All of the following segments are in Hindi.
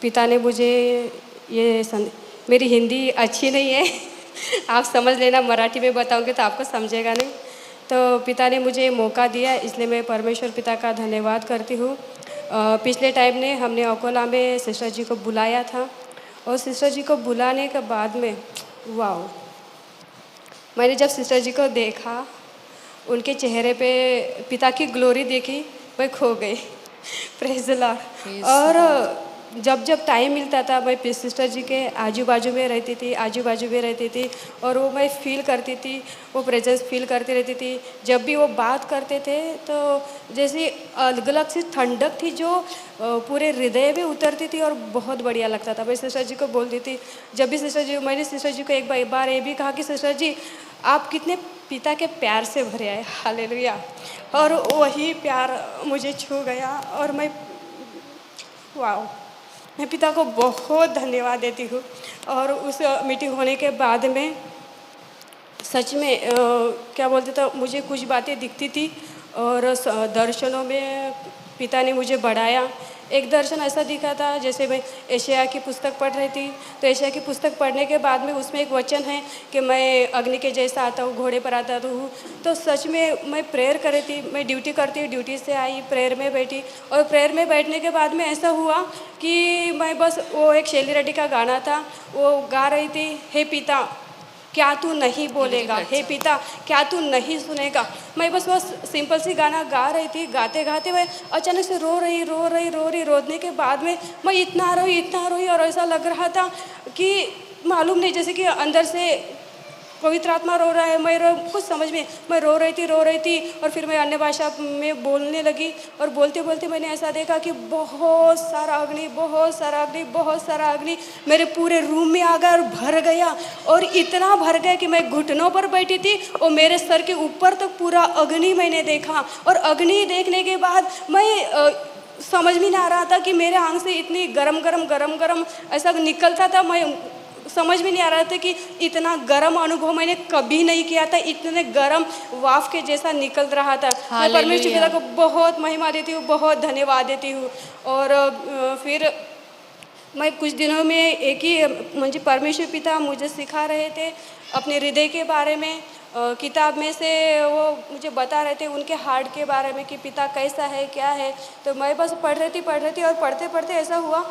पिता ने मुझे मेरी हिंदी अच्छी नहीं है आप समझ लेना, मराठी में बताऊंगी तो आपको समझेगा नहीं। तो पिता ने मुझे मौका दिया, इसलिए मैं परमेश्वर पिता का धन्यवाद करती हूँ। पिछले टाइम ने हमने अकोला में सिस्टर जी को बुलाया था और सिस्टर जी को बुलाने के बाद में वाह, मैंने जब सिस्टर जी को देखा, उनके चेहरे पे पिता की ग्लोरी देखी, मैं खो गई। Praise the Lord. और जब जब टाइम मिलता था मैं सिस्टर जी के आजू बाजू में रहती थी और वो मैं फील करती थी, वो प्रेजेंस फील करती रहती थी। जब भी वो बात करते थे तो जैसे अलग अलग सी ठंडक थी जो पूरे हृदय में उतरती थी और बहुत बढ़िया लगता था। मैं सिस्टर जी को बोलती थी, जब भी मैंने सिस्टर जी को एक बार ये भी कहा कि सिस्टर जी आप कितने पिता के प्यार से भरे आए, हालेलुया। और वही प्यार मुझे छू गया और मैं मैं पिता को बहुत धन्यवाद देती हूँ। और उस मीटिंग होने के बाद में सच में क्या बोलते थे, मुझे कुछ बातें दिखती थी और दर्शनों में पिता ने मुझे बढ़ाया। एक दर्शन ऐसा दिखा था, जैसे मैं एशिया की पुस्तक पढ़ रही थी, तो एशिया की पुस्तक पढ़ने के बाद में उसमें एक वचन है कि मैं अग्नि के जैसा आता हूँ, घोड़े पर आता हूँ। तो सच में मैं प्रेयर कर रही थी, मैं ड्यूटी करती हूँ, ड्यूटी से आई, प्रेयर में बैठी और प्रेयर में बैठने के बाद में ऐसा हुआ कि मैं बस, वो एक शैली रेड्डी का गाना था, वो गा रही थी, हे पिता क्या तू नहीं बोलेगा, हे पिता क्या तू नहीं सुनेगा। मैं बस सिंपल सी गाना गा रही थी, गाते गाते मैं अचानक से रोने के बाद में मैं इतना रोई और ऐसा लग रहा था कि मालूम नहीं, जैसे कि अंदर से पवित्र आत्मा रो रहा है। कुछ समझ में, मैं रो रही थी और फिर मैं अन्य भाषा में बोलने लगी और बोलते बोलते मैंने ऐसा देखा कि बहुत सारा अग्नि मेरे पूरे रूम में आ गया और भर गया। और इतना भर गया कि मैं घुटनों पर बैठी थी और मेरे सर के ऊपर तक पूरा अग्नि मैंने देखा। और अग्नि देखने के बाद मैं समझ में नहीं आ रहा था कि मेरे आंख से इतनी गरम ऐसा निकलता था। मैं समझ में नहीं आ रहा था कि इतना गरम अनुभव मैंने कभी नहीं किया था, इतने गरम वाफ के जैसा निकल रहा था। मैं परमेश्वर पिता को बहुत महिमा देती हूँ, बहुत धन्यवाद देती हूँ। और फिर मैं कुछ दिनों में एक ही मुझे परमेश्वर पिता मुझे सिखा रहे थे अपने हृदय के बारे में। किताब में से वो मुझे बता रहे थे उनके हार्ट के बारे में कि पिता कैसा है, क्या है। तो मैं बस पढ़ रही थी और पढ़ते पढ़ते ऐसा हुआ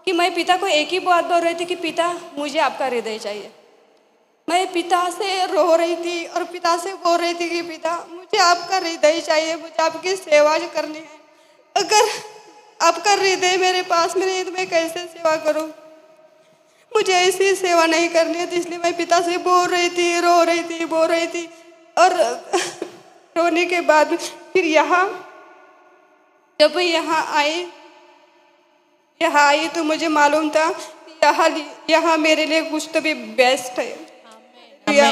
कि मैं पिता को एक ही बात बोल रही थी कि पिता मुझे आपका हृदय चाहिए। मैं पिता से रो रही थी और पिता से बोल रही थी कि पिता मुझे आपका हृदय चाहिए, मुझे आपकी सेवा करनी है। अगर आपका हृदय मेरे पास में नहीं तो मैं कैसे सेवा करूं? मुझे ऐसी सेवा नहीं करनी है। तो इसलिए मैं पिता से बोल रही थी, रो रही थी और रोने के बाद फिर जब यहाँ आई तो मुझे मालूम था यहाँ मेरे लिए कुछ तो भी बेस्ट है।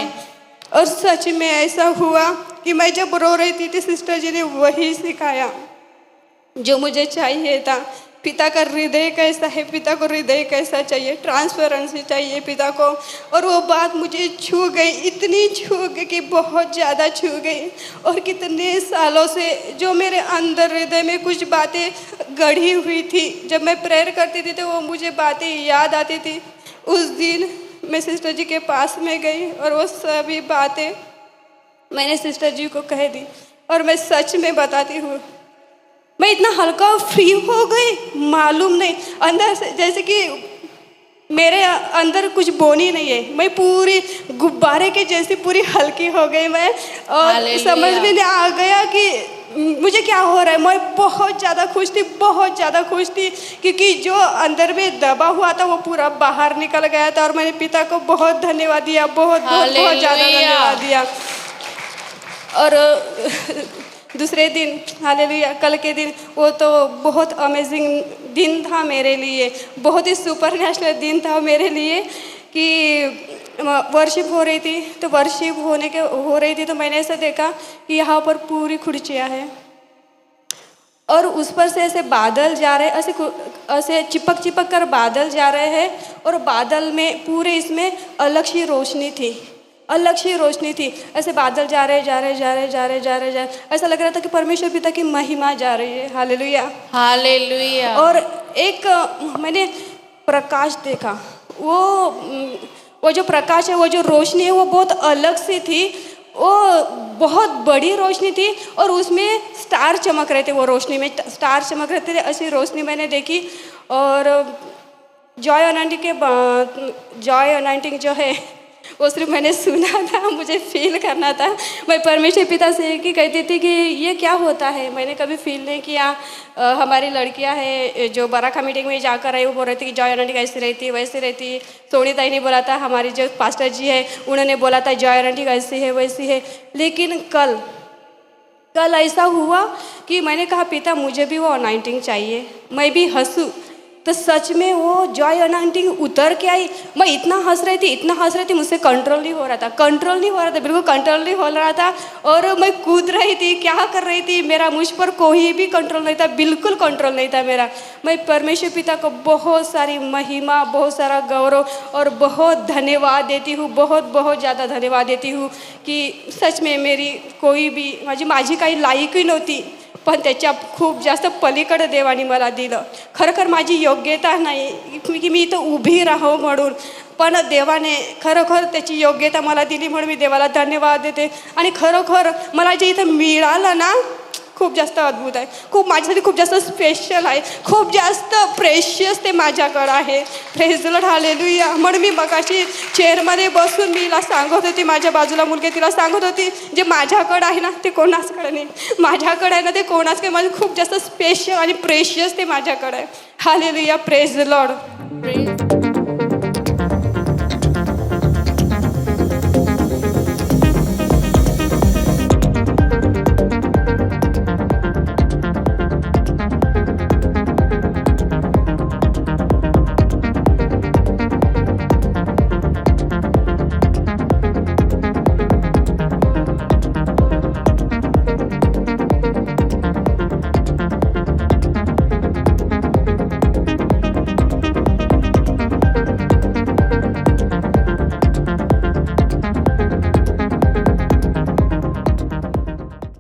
और सच में ऐसा हुआ कि मैं जब रो रही थी सिस्टर जी ने वही सिखाया जो मुझे चाहिए था। पिता का हृदय कैसा है, पिता को हृदय कैसा चाहिए, ट्रांसपेरेंसी चाहिए पिता को। और वो बात मुझे छू गई, इतनी छू गई कि बहुत ज़्यादा छू गई। और कितने सालों से जो मेरे अंदर हृदय में कुछ बातें गढ़ी हुई थी, जब मैं प्रेयर करती थी तो वो मुझे बातें याद आती थी। उस दिन मैं सिस्टर जी के पास में गई और वो सभी बातें मैंने सिस्टर जी को कह दी। और मैं सच में बताती हूँ, मैं इतना हल्का फ्री हो गई, मालूम नहीं अंदर से, जैसे कि मेरे अंदर कुछ बोनी नहीं है। मैं पूरी गुब्बारे के जैसी पूरी हल्की हो गई मैं। और समझ में नहीं आ गया कि मुझे क्या हो रहा है। मैं बहुत ज़्यादा खुश थी क्योंकि जो अंदर में दबा हुआ था वो पूरा बाहर निकल गया था। और मैंने पिता को बहुत धन्यवाद दिया, बहुत ज़्यादा धन्यवाद दिया। और दूसरे दिन हालेलुया कल के दिन वो तो बहुत अमेजिंग दिन था मेरे लिए, बहुत ही सुपर नेशनल दिन था मेरे लिए कि वर्शिप हो रही थी। तो वर्शिप हो रही थी तो मैंने ऐसा देखा कि यहाँ पर पूरी खुर्चियाँ हैं और उस पर से ऐसे बादल जा रहे, ऐसे चिपक चिपक कर बादल जा रहे हैं और बादल में पूरे इसमें अलग सी रोशनी थी, अलग सी रोशनी थी। ऐसे बादल जा रहे जा रहे जा रहे जा रहे जा रहे जा रहे, ऐसा लग रहा था कि परमेश्वर पिता की महिमा जा रही है। Hallelujah hallelujah. और एक मैंने प्रकाश देखा, वो जो प्रकाश है, वो जो रोशनी है, वो बहुत अलग सी थी, वो बहुत बड़ी रोशनी थी और उसमें स्टार चमक रहे थे, वो रोशनी में स्टार चमक रहे थे। ऐसी रोशनी मैंने देखी। और जॉय अनाइंटिंग जो है वो सिर्फ मैंने सुना था, मुझे फील करना था। मैं परमेश्वर पिता से एक ही कहती थी कि ये क्या होता है, मैंने कभी फील नहीं किया। हमारी लड़कियां हैं जो बराखा मीटिंग में जाकर आई, वो बोल रही थी कि जॉय अनाइंटिंग ऐसी रहती वैसी रहती। सोनीताई ने बोला था, हमारी जो पास्टर जी है उन्होंने बोला था जॉय अनाइंटिंग ऐसी है वैसी है। लेकिन कल ऐसा हुआ कि मैंने कहा पिता मुझे भी वो अनाइंटिंग चाहिए, मैं भी हंसूँ। तो सच में वो जॉय अनाइंटिंग उतर के आई। मैं इतना हंस रही थी, मुझसे कंट्रोल नहीं हो रहा था, बिल्कुल कंट्रोल नहीं हो रहा था। और मैं कूद रही थी, क्या कर रही थी, मेरा मुझ पर कोई भी कंट्रोल नहीं था, बिल्कुल कंट्रोल नहीं था मेरा। मैं परमेश्वर पिता को बहुत सारी महिमा, बहुत सारा गौरव और बहुत धन्यवाद देती हूँ, बहुत ज़्यादा धन्यवाद देती हूँ कि सच में मेरी कोई भी माझी काही लायकी नव्हती, पण त्याच्या खूप जास्त पलीकडे देवाने मला दिलं। खरोखर माझी योग्यता नाही की मी इथं उभी राहावं म्हणून, पण देवाने खरोखर त्याची योग्यता मला दिली म्हणून मी देवाला धन्यवाद देते। आणि खरोखर मला जे इथं मिळालं ना, खूप जास्त अद्भुत आहे, खूप माझ्यासाठी खूप जास्त स्पेशल आहे, खूप जास्त प्रेशियस ते माझ्याकडं आहे। Praise the Lord, hallelujah. म्हणून मी मगाशी चेअरमध्ये बसून मी तिला सांगत होती, माझ्या बाजूला मुलगी तिला सांगत होती, जे माझ्याकडं आहे ना ते कोणाचकडे नाही, माझ्याकडे आहे ना ते कोणाचकडे, माझं खूप जास्त स्पेशल आणि प्रेशियस ते माझ्याकडे आहे। Hallelujah, praise the Lord.